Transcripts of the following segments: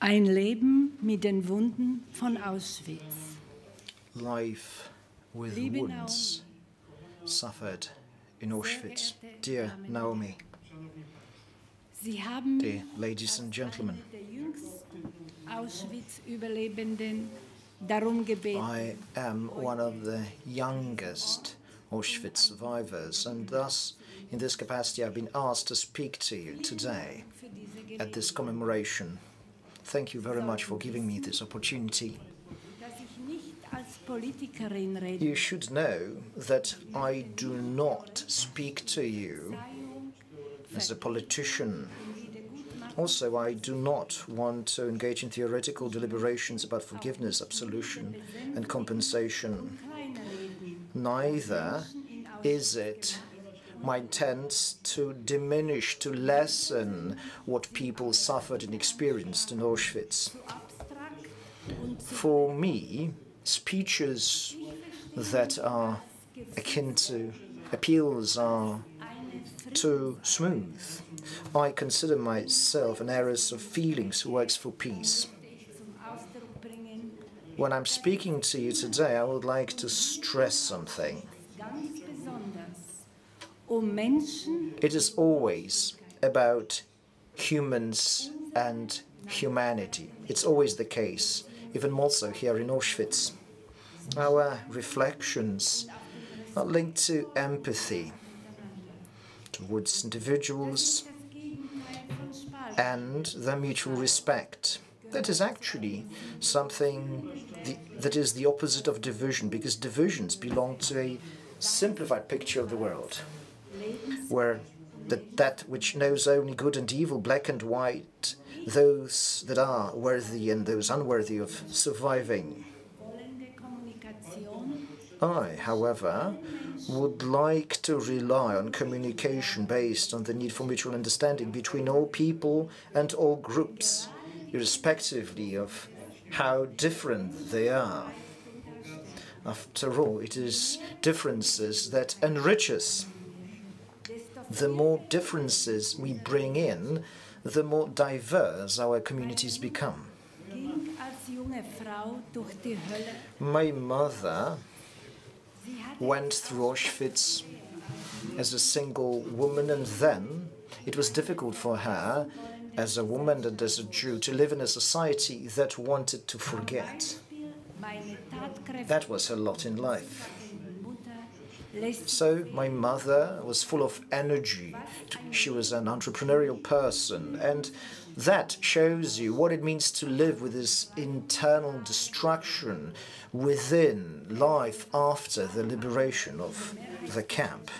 Ein Leben mit den Wunden von Auschwitz. Life with wounds suffered in Auschwitz. Dear Naomi, dear ladies and gentlemen, I am one of the youngest Auschwitz survivors, and thus, in this capacity, I've been asked to speak to you today at this commemoration. Thank you very much for giving me this opportunity. You should know that I do not speak to you as a politician. Also, I do not want to engage in theoretical deliberations about forgiveness, absolution, and compensation. Neither is it my intent to diminish, to lessen what people suffered and experienced in Auschwitz. For me, speeches that are akin to appeals are too smooth. I consider myself an heiress of feelings who works for peace. When I'm speaking to you today, I would like to stress something. It is always about humans and humanity. It's always the case, even more so here in Auschwitz. Our reflections are linked to empathy towards individuals and their mutual respect. That is actually something that is the opposite of division, because divisions belong to a simplified picture of the world, where that which knows only good and evil, black and white, those that are worthy and those unworthy of surviving. I, however, would like to rely on communication based on the need for mutual understanding between all people and all groups, irrespectively of how different they are. After all, it is differences that enrich us. The more differences we bring in, the more diverse our communities become. My mother went through Auschwitz as a single woman, and then it was difficult for her as a woman and as a Jew to live in a society that wanted to forget. That was her lot in life. So my mother was full of energy. She was an entrepreneurial person, and that shows you what it means to live with this internal destruction within life after the liberation of the camp.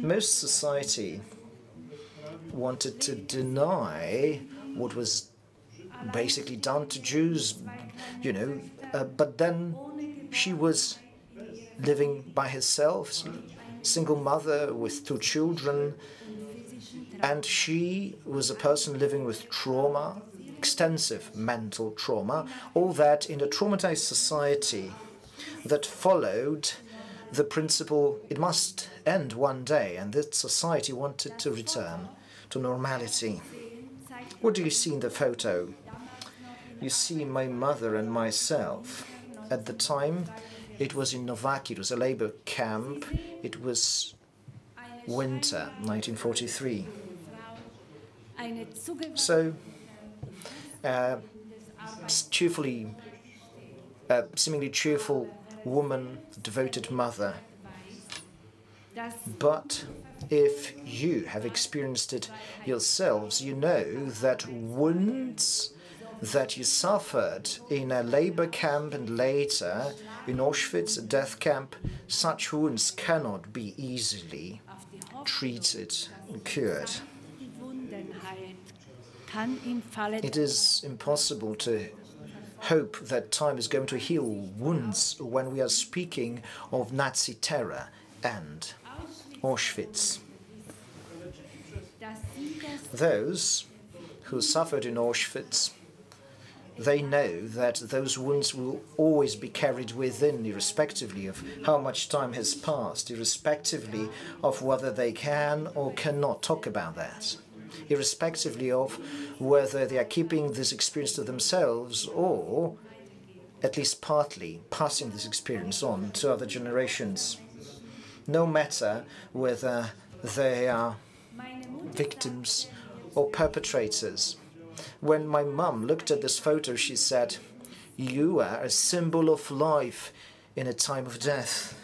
Most society wanted to deny what was basically done to Jews, but then she was living by herself, single mother with 2 children, and she was a person living with trauma, extensive mental trauma, all that in a traumatized society that followed the principle it must end one day, and that society wanted to return to normality. What do you see in the photo? You see my mother and myself. At the time, it was in Novaki, it was a labor camp. It was winter, 1943. So, seemingly cheerful woman, devoted mother. But if you have experienced it yourselves, you know that wounds that you suffered in a labor camp and later in Auschwitz, a death camp, such wounds cannot be easily treated and cured. It is impossible to hope that time is going to heal wounds when we are speaking of Nazi terror and Auschwitz. Those who suffered in Auschwitz, they know that those wounds will always be carried within, irrespectively of how much time has passed, irrespectively of whether they can or cannot talk about that. irrespectively of whether they are keeping this experience to themselves or at least partly passing this experience on to other generations. No matter whether they are victims or perpetrators. When my mum looked at this photo, she said, "You are a symbol of life in a time of death."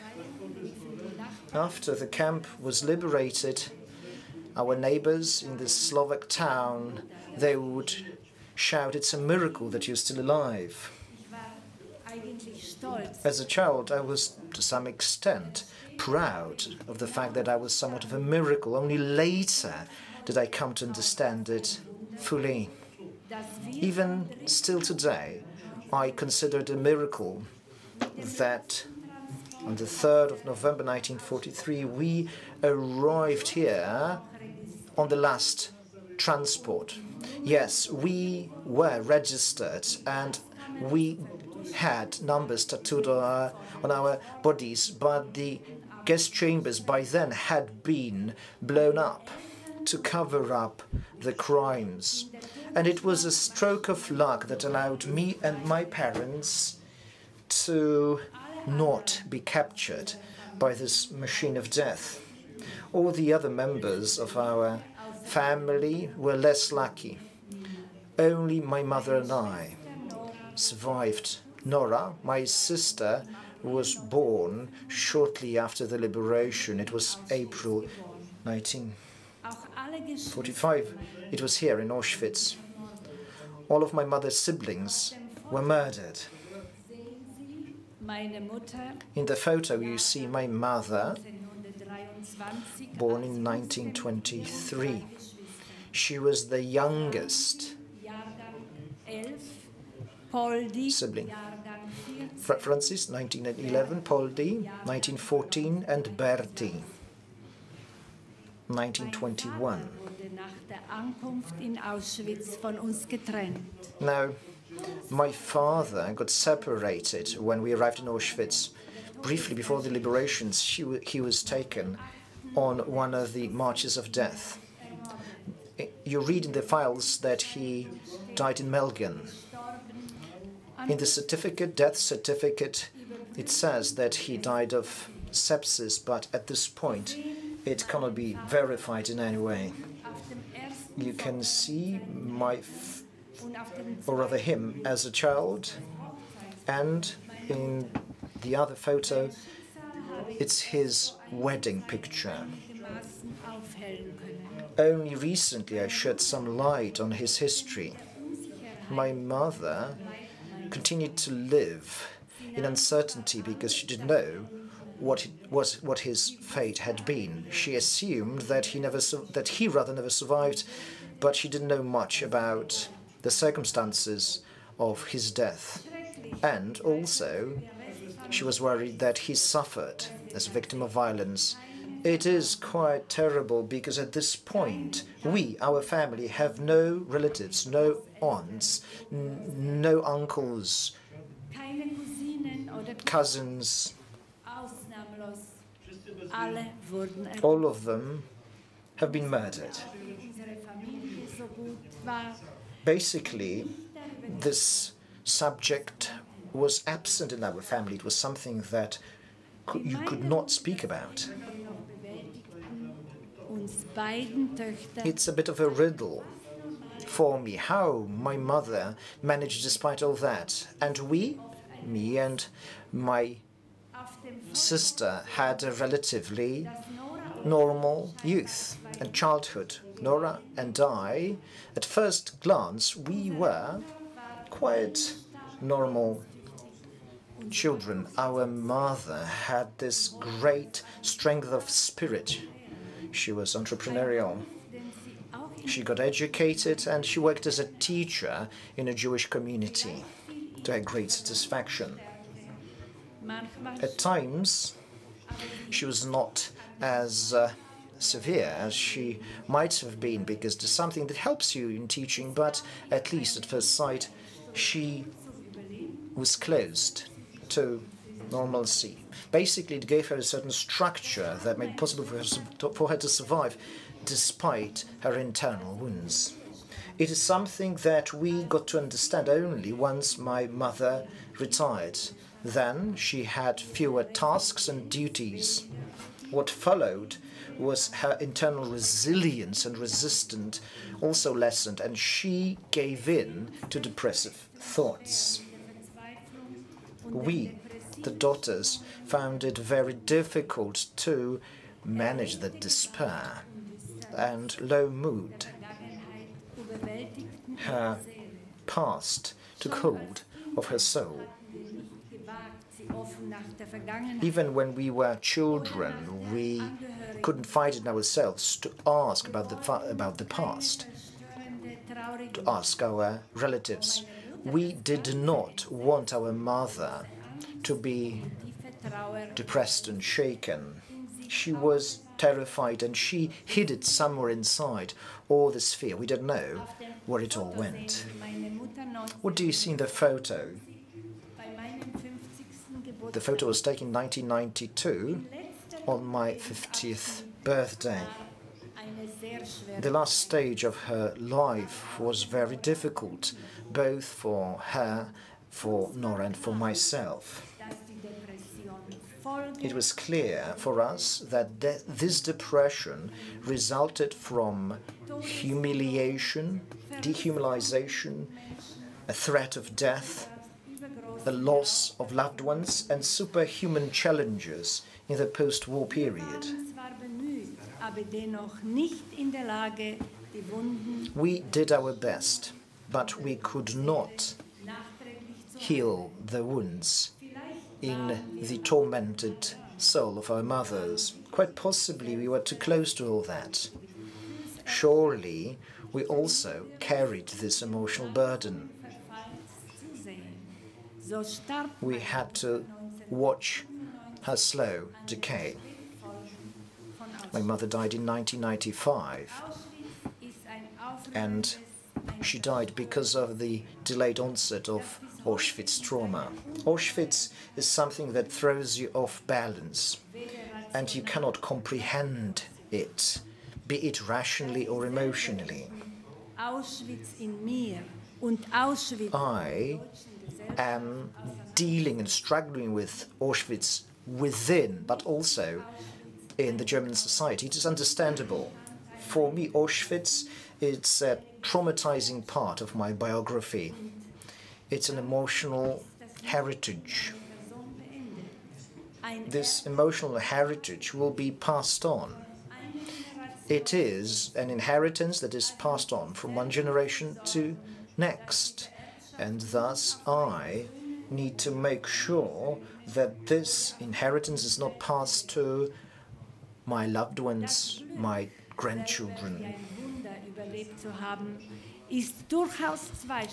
After the camp was liberated, our neighbors in this Slovak town, they would shout, "It's a miracle that you're still alive." As a child, I was, to some extent, proud of the fact that I was somewhat of a miracle. Only later did I come to understand it fully. Even still today, I consider it a miracle that on the 3rd of November 1943 we arrived here on the last transport. Yes, we were registered and we had numbers tattooed on our bodies, but the guest chambers by then had been blown up to cover up the crimes. And it was a stroke of luck that allowed me and my parents to not be captured by this machine of death. All the other members of our family were less lucky. Only my mother and I survived. Nora, my sister, was born shortly after the liberation. It was April 1945. It was here in Auschwitz. All of my mother's siblings were murdered. In the photo you see my mother, born in 1923. She was the youngest sibling. Francis, 1911, Poldi, 1914, and Berti, 1921. Now, my father got separated when we arrived in Auschwitz. Briefly before the liberations, he was taken on one of the marches of death. You read in the files that he died in Melgen. In the certificate, death certificate, it says that he died of sepsis, but at this point it cannot be verified in any way. You can see or rather him as a child, and in the other photo it's his wedding picture. Only recently I shed some light on his history. My mother continued to live in uncertainty because she didn't know what his fate had been. She assumed that he never survived, but she didn't know much about the circumstances of his death. And also, she was worried that he suffered as a victim of violence. It is quite terrible because at this point, we, our family, have no relatives, no aunts, no uncles, cousins. All of them have been murdered. Basically, this subject was absent in our family. It was something that you could not speak about. It's a bit of a riddle for me how my mother managed despite all that. And we, me and my sister, had a relatively normal youth and childhood. Nora and I, at first glance, we were quite normal children. Our mother had this great strength of spirit. She was entrepreneurial. She got educated and she worked as a teacher in a Jewish community to her great satisfaction. At times, she was not as severe as she might have been because there's something that helps you in teaching, but at least at first sight, she was closed to normalcy. Basically, it gave her a certain structure that made it possible for her to survive despite her internal wounds. It is something that we got to understand only once my mother retired. Then she had fewer tasks and duties. What followed was her internal resilience and resistance also lessened, and she gave in to depressive thoughts. We, the daughters, found it very difficult to manage the despair and low mood. Her past took hold of her soul. Even when we were children, we couldn't find it in ourselves to ask about the past, to ask our relatives. We did not want our mother to be depressed and shaken. She was terrified and she hid it somewhere inside, all this fear. We don't know where it all went. What do you see in the photo? The photo was taken in 1992 on my 50th birthday. The last stage of her life was very difficult, both for her, for Nora, and for myself. It was clear for us that this depression resulted from humiliation, dehumanization, a threat of death, the loss of loved ones, and superhuman challenges in the post-war period. We did our best, but we could not heal the wounds in the tormented soul of our mothers. Quite possibly we were too close to all that. Surely we also carried this emotional burden. We had to watch her slow decay. My mother died in 1995, and she died because of the delayed onset of Auschwitz trauma. Auschwitz is something that throws you off balance, and you cannot comprehend it, be it rationally or emotionally. I am dealing and struggling with Auschwitz within, but also in the German society. It is understandable. For me, Auschwitz, it's a traumatizing part of my biography. It's an emotional heritage. This emotional heritage will be passed on. It is an inheritance that is passed on from one generation to next. And thus I need to make sure that this inheritance is not passed to my loved ones, my grandchildren.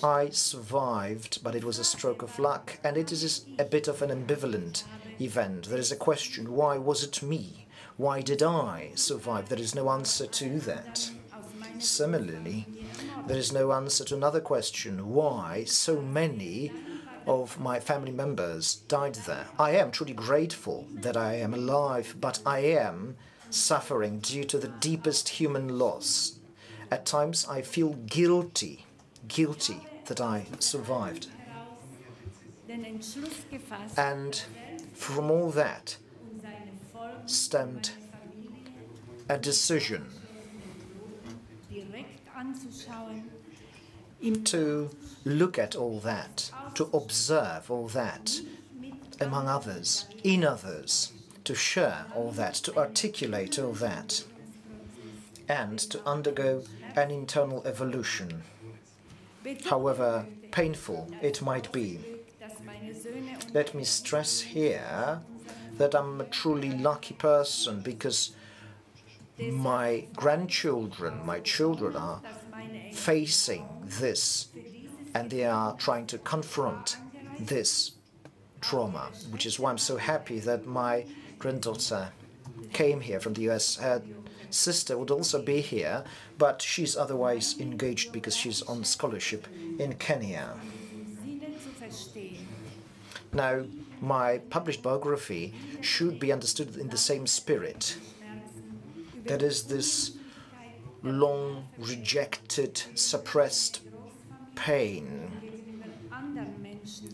I survived, but it was a stroke of luck, and it is a bit of an ambivalent event. There is a question, why was it me? Why did I survive? There is no answer to that. Similarly, there is no answer to another question, why so many of my family members died there. I am truly grateful that I am alive, but I am suffering due to the deepest human loss. At times I feel guilty that I survived. And from all that stemmed a decision to look at all that, to observe all that, among others, in others, to share all that, to articulate all that, and to undergo an internal evolution, however painful it might be. Let me stress here that I'm a truly lucky person because my grandchildren, my children are facing this, and they are trying to confront this trauma, which is why I'm so happy that my granddaughter came here from the US. Her sister would also be here, but she's otherwise engaged because she's on scholarship in Kenya. Now, my published biography should be understood in the same spirit. That is this long rejected, suppressed pain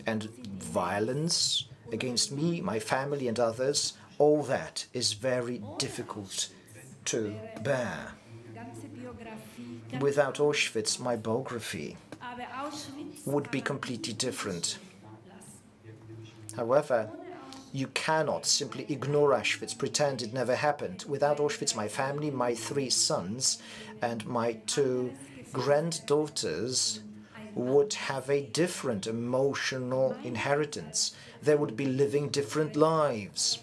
and violence against me, my family and others. All that is very difficult to bear. Without Auschwitz, my biography would be completely different. However, you cannot simply ignore Auschwitz, pretend it never happened. Without Auschwitz, my family, my 3 sons, and my 2 granddaughters would have a different emotional inheritance. They would be living different lives.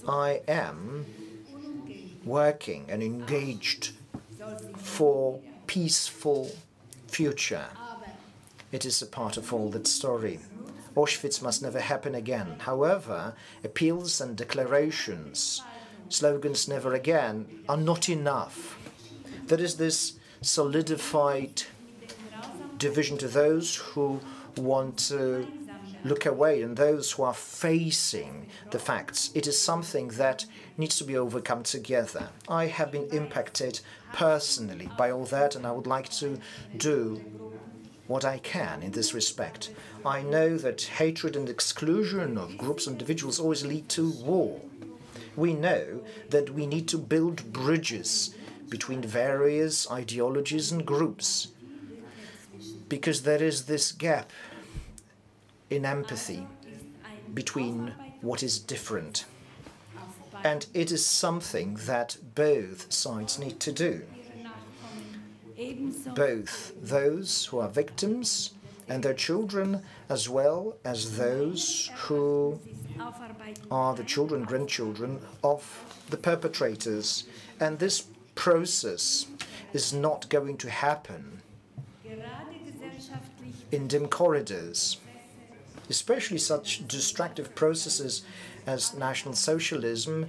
I am working and engaged for peaceful future. It is a part of all that story. Auschwitz must never happen again. However, appeals and declarations, slogans never again, are not enough. There is this solidified division to those who want to look away and those who are facing the facts. It is something that needs to be overcome together. I have been impacted personally by all that, and I would like to do what I can in this respect. I know that hatred and exclusion of groups and individuals always lead to war. We know that we need to build bridges between various ideologies and groups, because there is this gap in empathy between what is different. And it is something that both sides need to do. Both those who are victims and their children, as well as those who are the children, grandchildren of the perpetrators. And this process is not going to happen in dim corridors. Especially such destructive processes as National Socialism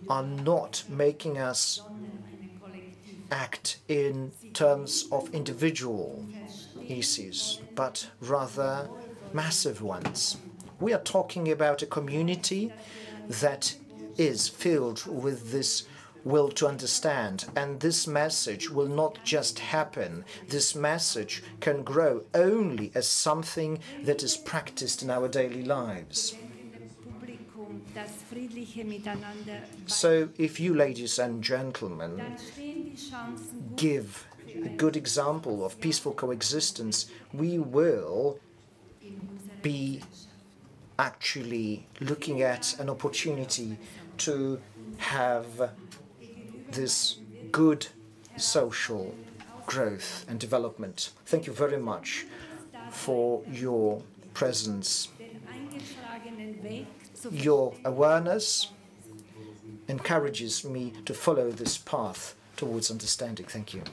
are not making us act in terms of individual issues, but rather massive ones. We are talking about a community that is filled with this will to understand, and this message will not just happen. This message can grow only as something that is practiced in our daily lives. So if you, ladies and gentlemen, give a good example of peaceful coexistence, we will be actually looking at an opportunity to have this good social growth and development. Thank you very much for your presence. Your awareness encourages me to follow this path towards understanding. Thank you.